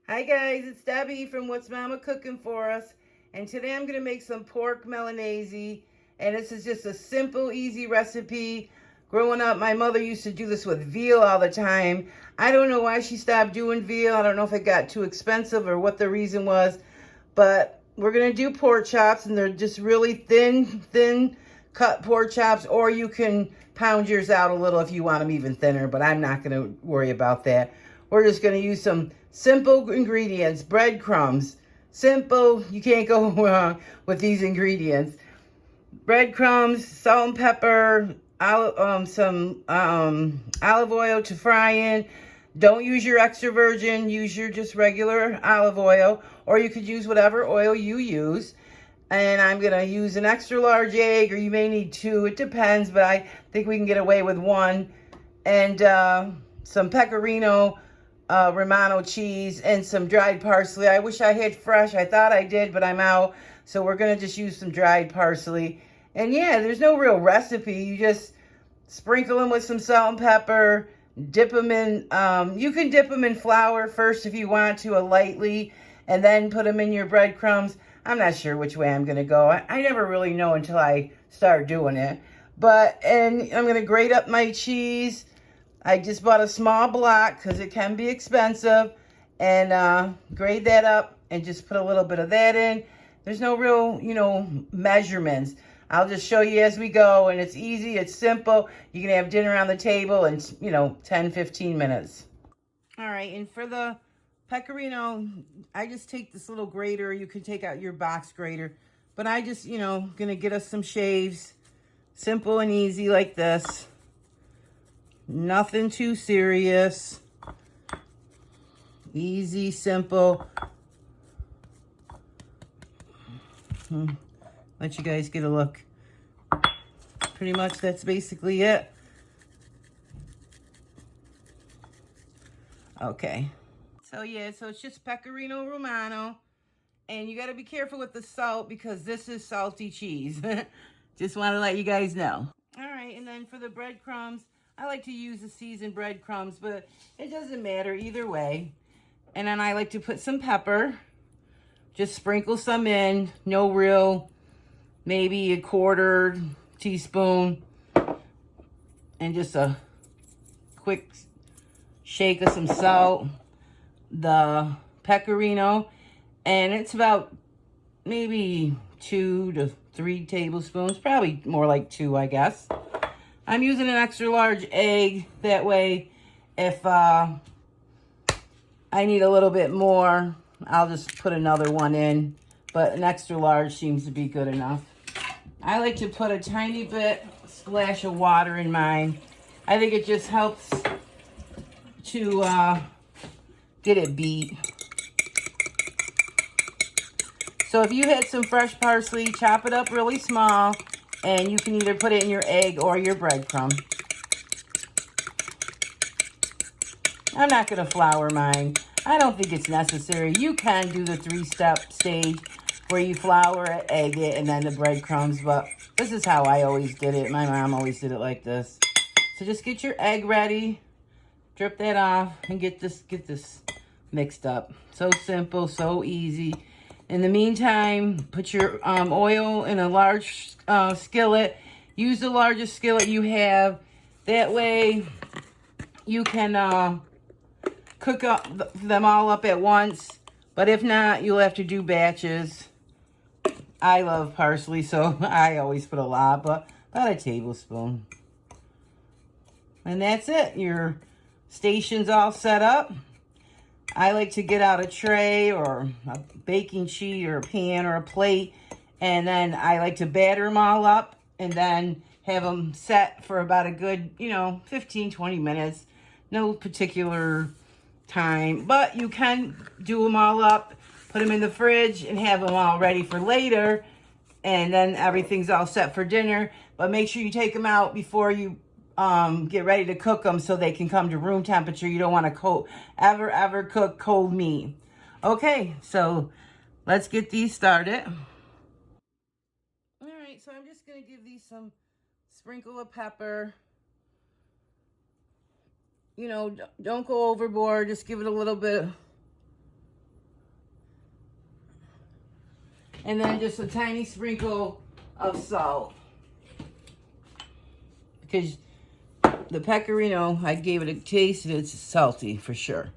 Hi guys, it's Debbie from What's Mama Cooking For Us, and today I'm going to make some pork Milanese, and this is just a simple, easy recipe. Growing up, my mother used to do this with veal all the time. I don't know why she stopped doing veal. I don't know if it got too expensive or what the reason was, but we're going to do pork chops, and they're just really thin cut pork chops, or you can pound yours out a little if you want them even thinner, but I'm not going to worry about that. We're just going to use some simple ingredients, breadcrumbs. Simple, you can't go wrong with these ingredients. Breadcrumbs, salt and pepper, some olive oil to fry in. Don't use your extra virgin, use your just regular olive oil, or you could use whatever oil you use. And I'm going to use an extra large egg, or you may need two, it depends, but I think we can get away with one. And some pecorino Romano cheese, and some dried parsley. I wish I had fresh. I thought I did, but I'm out. So we're going to just use some dried parsley. And yeah, there's no real recipe. You just sprinkle them with some salt and pepper. Dip them in, you can dip them in flour first if you want to, lightly, and then put them in your breadcrumbs. I'm not sure which way I'm going to go. I never really know until I start doing it. And I'm going to grate up my cheese. I just bought a small block because it can be expensive, and grate that up and just put a little bit of that in. There's no real, measurements. I'll just show you as we go, and it's easy, it's simple. You can have dinner on the table in, 10, 15 minutes. All right, and for the pecorino, I just take this little grater. You can take out your box grater, but I just, gonna get us some shaves. Simple and easy like this. Nothing too serious. Easy, simple. Let you guys get a look. Pretty much that's basically it. Okay. So yeah, so it's just pecorino romano. And you got to be careful with the salt because this is salty cheese. Just want to let you guys know. All right, and then for the breadcrumbs, I like to use the seasoned breadcrumbs, but it doesn't matter either way. And then I like to put some pepper. Just sprinkle some in. No real, maybe a quarter teaspoon. And just a quick shake of some salt. The pecorino. And it's about maybe 2 to 3 tablespoons. Probably more like 2, I guess. I'm using an extra large egg. That way, if I need a little bit more, I'll just put another one in. But an extra large seems to be good enough. I like to put a tiny bit, splash of water in mine. I think it just helps to get it beat. So if you had some fresh parsley, chop it up really small. And you can either put it in your egg or your breadcrumb. I'm not going to flour mine. I don't think it's necessary. You can do the 3-step stage where you flour it, egg it, and then the breadcrumbs. But this is how I always did it. My mom always did it like this. So just get your egg ready. Drip that off and get this mixed up. So simple, so easy. In the meantime, put your oil in a large skillet. Use the largest skillet you have. That way, you can cook them all up at once. But if not, you'll have to do batches. I love parsley, so I always put a lot, but about a tablespoon. And that's it. Your station's all set up. I like to get out a tray or a baking sheet or a pan or a plate, and then I like to batter them all up and then have them set for about a good, 15, 20 minutes. No particular time, but you can do them all up, put them in the fridge, and have them all ready for later, and then everything's all set for dinner. But make sure you take them out before you get ready to cook them so they can come to room temperature. You don't want to ever cook cold meat. Okay, so let's get these started. All right, so I'm just going to give these some sprinkle of pepper. Don't go overboard. Just give it a little bit And then just a tiny sprinkle of salt. Because the pecorino, I gave it a taste and it's salty for sure.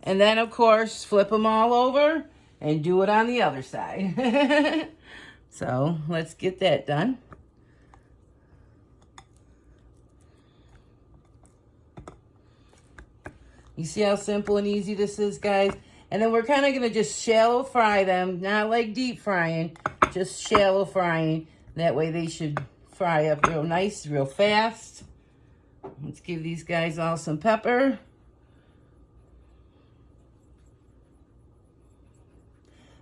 And then, of course, flip them all over and do it on the other side. So, let's get that done. You see how simple and easy this is, guys? And then we're kind of going to just shallow fry them. Not like deep frying, just shallow frying. That way they should fry up real nice, real fast. Let's give these guys all some pepper.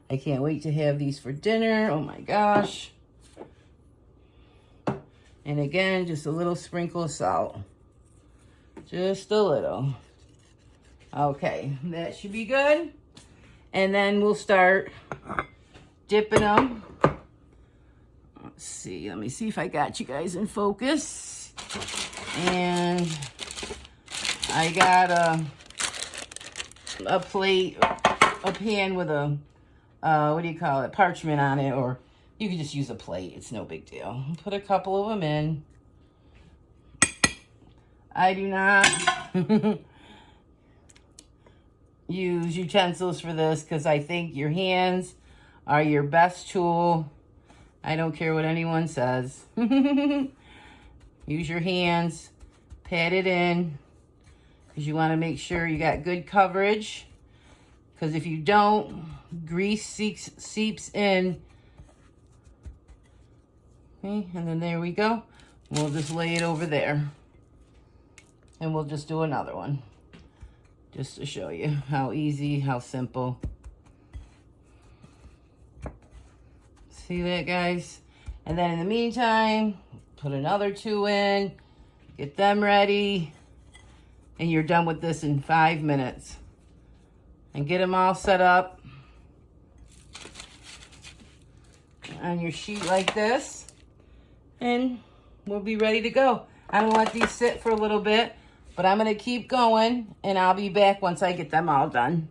I can't wait to have these for dinner. Oh my gosh. And again, just a little sprinkle of salt. Just a little. Okay, that should be good. And then we'll start dipping them. Let's see, let me see if I got you guys in focus. And I got a plate, a pan with a, what do you call it, parchment on it, or you can just use a plate. It's no big deal. Put a couple of them in. I do not use utensils for this because I think your hands are your best tool. I don't care what anyone says. Use your hands, pat it in, because you want to make sure you got good coverage. Because if you don't, grease seeps in. Okay, and then there we go. We'll just lay it over there. And we'll just do another one. Just to show you how easy, how simple. See that, guys? And then in the meantime, put another 2 in, get them ready, and you're done with this in 5 minutes. And get them all set up on your sheet like this, and we'll be ready to go. I'm gonna let these sit for a little bit, but I'm gonna keep going, and I'll be back once I get them all done.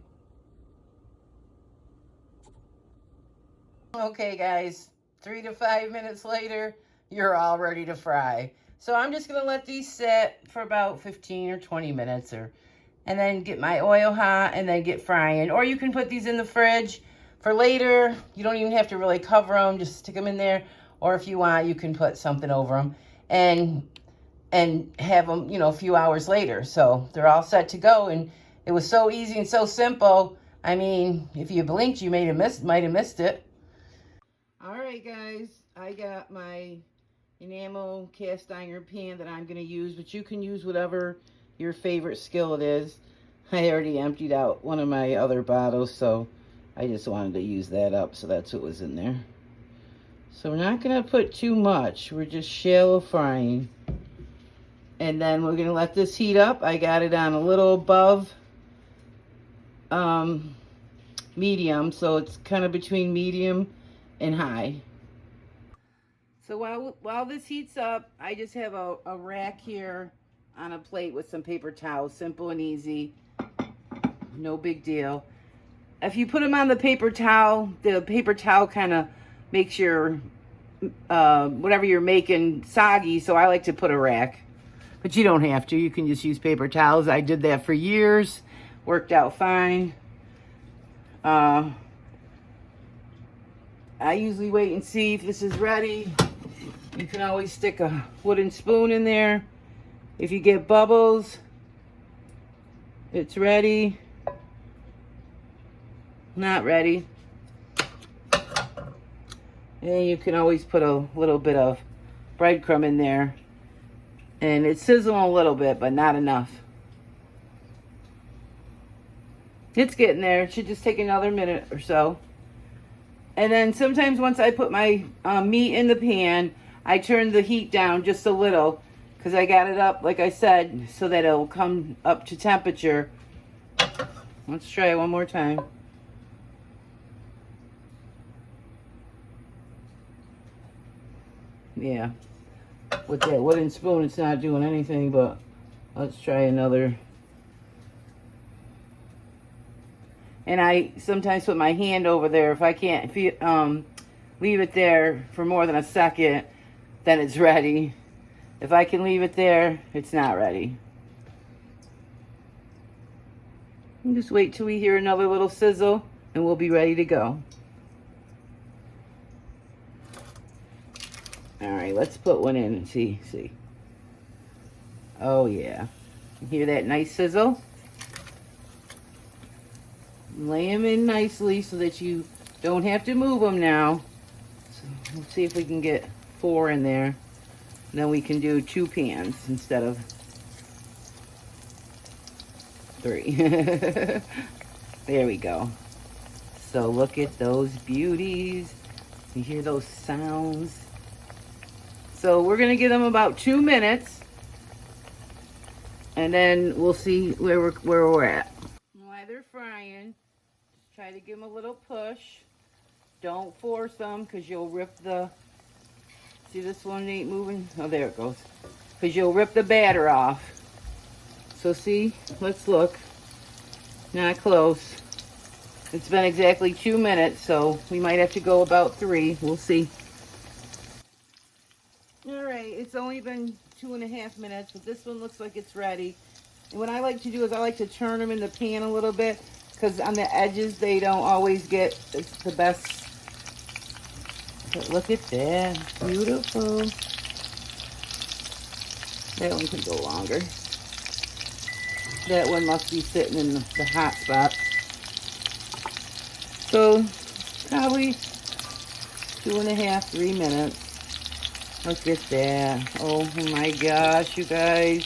Okay, guys, 3 to 5 minutes later, you're all ready to fry. So I'm just gonna let these sit for about 15 or 20 minutes, and then get my oil hot and then get frying. Or you can put these in the fridge for later. You don't even have to really cover them, just stick them in there. Or if you want, you can put something over them and have them, you know, a few hours later. So they're all set to go. And it was so easy and so simple. I mean, if you blinked, you might have missed it. All right, guys, I got my enamel cast iron pan that I'm going to use, but you can use whatever your favorite skillet is. I already emptied out one of my other bottles, so I just wanted to use that up, so that's what was in there. So we're not going to put too much. We're just shallow frying. And then we're going to let this heat up. I got it on a little above medium, so it's kind of between medium and high. So while this heats up, I just have a rack here on a plate with some paper towels. Simple and easy. No big deal. If you put them on the paper towel kind of makes your whatever you're making soggy, so I like to put a rack. But you don't have to. You can just use paper towels. I did that for years. Worked out fine. I usually wait and see if this is ready. You can always stick a wooden spoon in there. If you get bubbles, it's ready. Not ready. And you can always put a little bit of breadcrumb in there. And it's sizzling a little bit, but not enough. It's getting there. It should just take another minute or so. And then sometimes once I put my meat in the pan, I turn the heat down just a little because I got it up, like I said, so that it'll come up to temperature. Let's try it one more time. Yeah. With that wooden spoon, it's not doing anything, but let's try another. And I sometimes put my hand over there. If I can't leave it there for more than a second, then it's ready. If I can leave it there, it's not ready. And just wait till we hear another little sizzle and we'll be ready to go. All right, let's put one in and see. Oh yeah, you hear that nice sizzle? Lay them in nicely so that you don't have to move them now. So let's see if we can get 4 in there. And then we can do 2 pans instead of 3. There we go. So look at those beauties. You hear those sounds? So we're gonna give them about 2 minutes, and then we'll see where we're at. While they're frying, just try to give them a little push. Don't force them, because you'll rip the, see this one ain't moving? Oh, there it goes. Because you'll rip the batter off. So see, let's look. Not close. It's been exactly 2 minutes, so we might have to go about 3. We'll see. All right, it's only been 2.5 minutes, but this one looks like it's ready. And what I like to do is I like to turn them in the pan a little bit, because on the edges they don't always get the best. But look at that, beautiful. That one can go longer. That one must be sitting in the hot spot. So probably 2.5, 3 minutes. Look at that. Oh my gosh, you guys.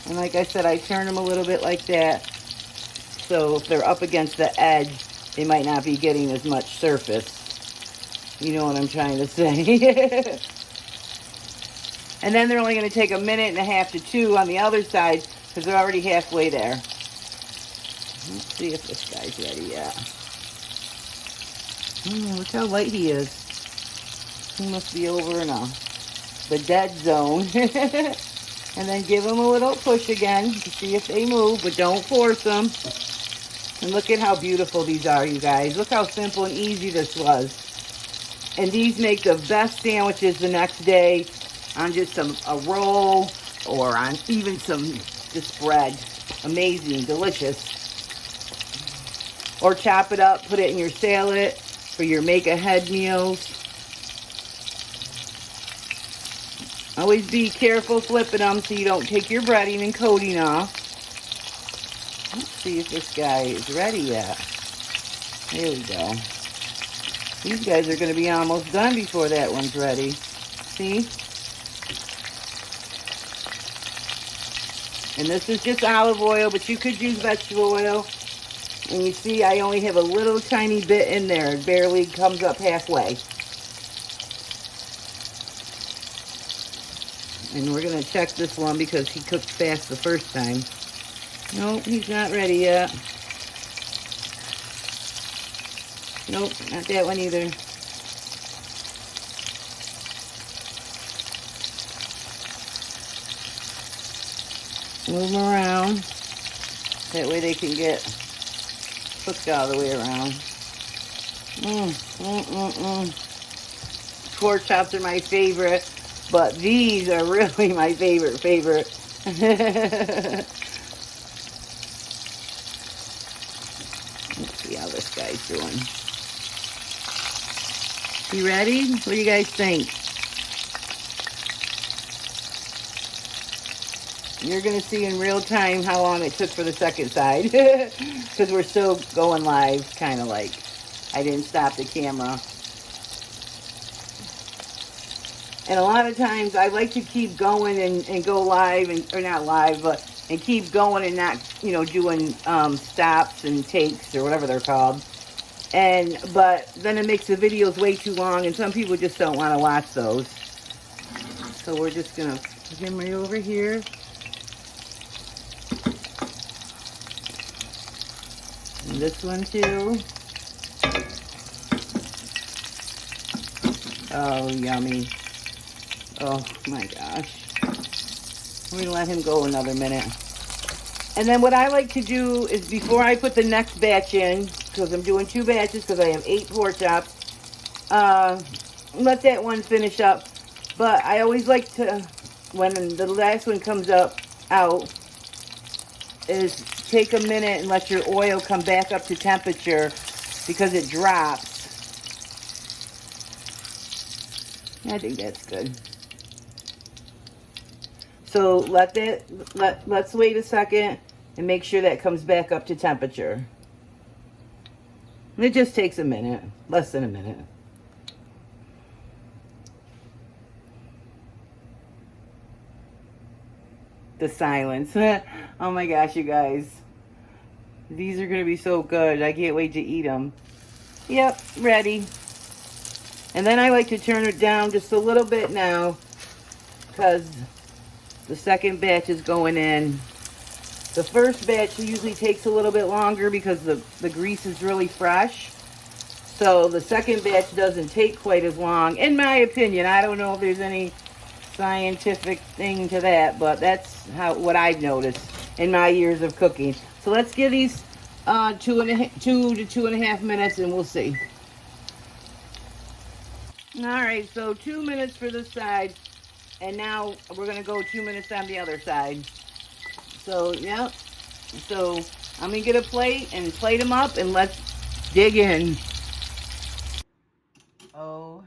And like I said, I turn them a little bit like that. So if they're up against the edge, they might not be getting as much surface. You know what I'm trying to say. And then they're only going to take 1.5 minutes to 2 on the other side, because they're already halfway there. Let's see if this guy's ready yet. Look how light he is. He must be over in the dead zone. And then give them a little push again to see if they move, but don't force them. And look at how beautiful these are, you guys. Look how simple and easy this was. And these make the best sandwiches the next day on just a roll, or on even some just bread. Amazing, delicious. Or chop it up, put it in your salad for your make-ahead meals. Always be careful flipping them so you don't take your breading and coating off. Let's see if this guy is ready yet. There we go. These guys are going to be almost done before that one's ready. See? And this is just olive oil, but you could use vegetable oil. And you see, I only have a little tiny bit in there. It barely comes up halfway. And we're going to check this one because he cooked fast the first time. Nope, he's not ready yet. Nope, not that one either. Move them around. That way they can get cooked all the way around. Pork chops are my favorite, but these are really my favorite. Let's see how this guy's doing. You ready? What do you guys think? You're going to see in real time how long it took for the second side. Because we're still going live, kind of like. I didn't stop the camera. And a lot of times I like to keep going and go live, or not live, and keep going and not, doing stops and takes or whatever they're called. But then it makes the videos way too long, and some people just don't want to watch those. So we're just going to put him right over here. And this one too. Oh, yummy. Oh my gosh. We're going to let him go another minute. And then what I like to do is before I put the next batch in, because I'm doing 2 batches because I have 8 pork chops, let that one finish up. But I always like to, when the last one comes out, is take a minute and let your oil come back up to temperature because it drops. I think that's good. So let's wait a second and make sure that comes back up to temperature. And it just takes a minute, less than a minute. The silence. Oh my gosh, you guys. These are going to be so good. I can't wait to eat them. Yep, ready. And then I like to turn it down just a little bit now because the second batch is going in. The first batch usually takes a little bit longer because the grease is really fresh. So the second batch doesn't take quite as long, in my opinion. I don't know if there's any scientific thing to that, but that's what I've noticed in my years of cooking. So let's give these 2 to 2.5 minutes and we'll see. All right, so 2 minutes for this side, and now we're gonna go 2 minutes on the other side. So, yep. So I'm gonna get a plate and plate them up and let's dig in. OMG.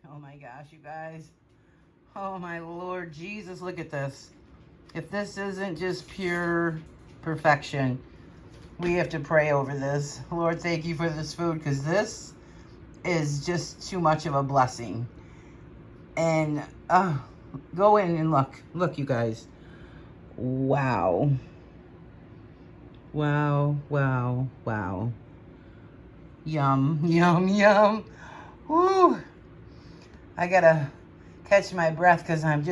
Oh my gosh, you guys. Oh my Lord Jesus, look at this. If this isn't just pure perfection, we have to pray over this. Lord, thank you for this food because this is just too much of a blessing. And go in and look, you guys. Wow. Wow. Yum, yum, yum. Woo. I gotta catch my breath because I'm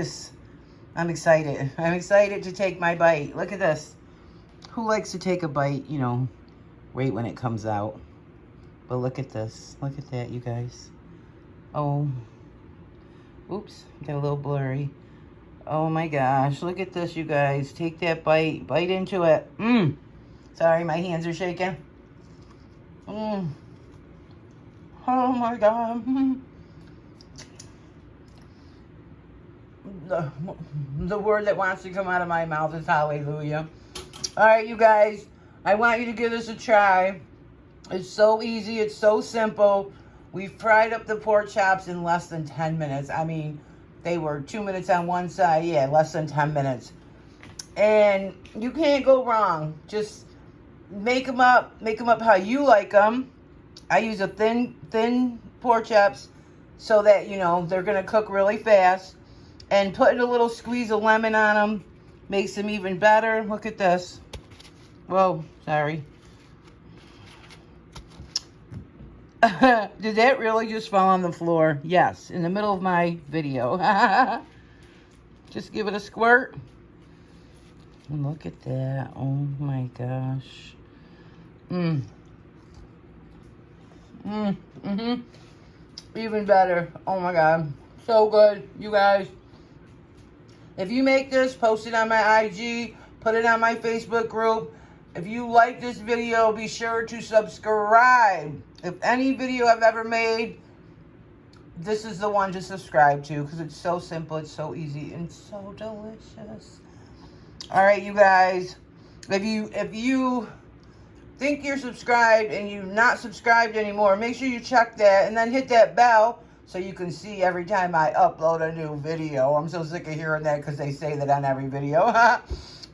excited. I'm excited to take my bite. Look at this. Who likes to take a bite, you know, right when it comes out? But look at this. Look at that, you guys. Oh. Oops. Got a little blurry. Oh my gosh. Look at this, you guys. Take that bite. Bite into it. Sorry, my hands are shaking. Oh my God. The word that wants to come out of my mouth is hallelujah. All right, you guys. I want you to give this a try. It's so easy. It's so simple. We fried up the pork chops in less than 10 minutes. I mean, they were 2 minutes on one side. Yeah, less than 10 minutes. And you can't go wrong. Just make them up. Make them up how you like them. I use a thin pork chops so that, you know, they're going to cook really fast. And putting a little squeeze of lemon on them makes them even better. Look at this. Whoa, sorry. Did that really just fall on the floor? Yes, in the middle of my video. Just give it a squirt. And look at that. Oh my gosh. Even better. Oh my God. So good, you guys. If you make this, post it on my IG, put it on my Facebook group. If you like this video, be sure to subscribe. If any video I've ever made, this is the one to subscribe to because it's so simple, it's so easy, and so delicious. All right, you guys. If you think you're subscribed and you're not subscribed anymore, make sure you check that and then hit that bell so you can see every time I upload a new video. I'm so sick of hearing that because they say that on every video.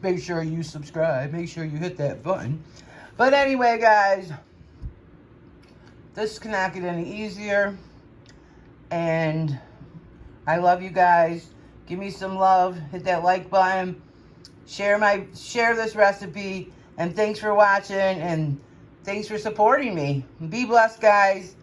Make sure you subscribe. Make sure you hit that button. But anyway, guys, this cannot get any easier. And I love you guys. Give me some love. Hit that like button. Share this recipe. And thanks for watching. And thanks for supporting me. Be blessed, guys.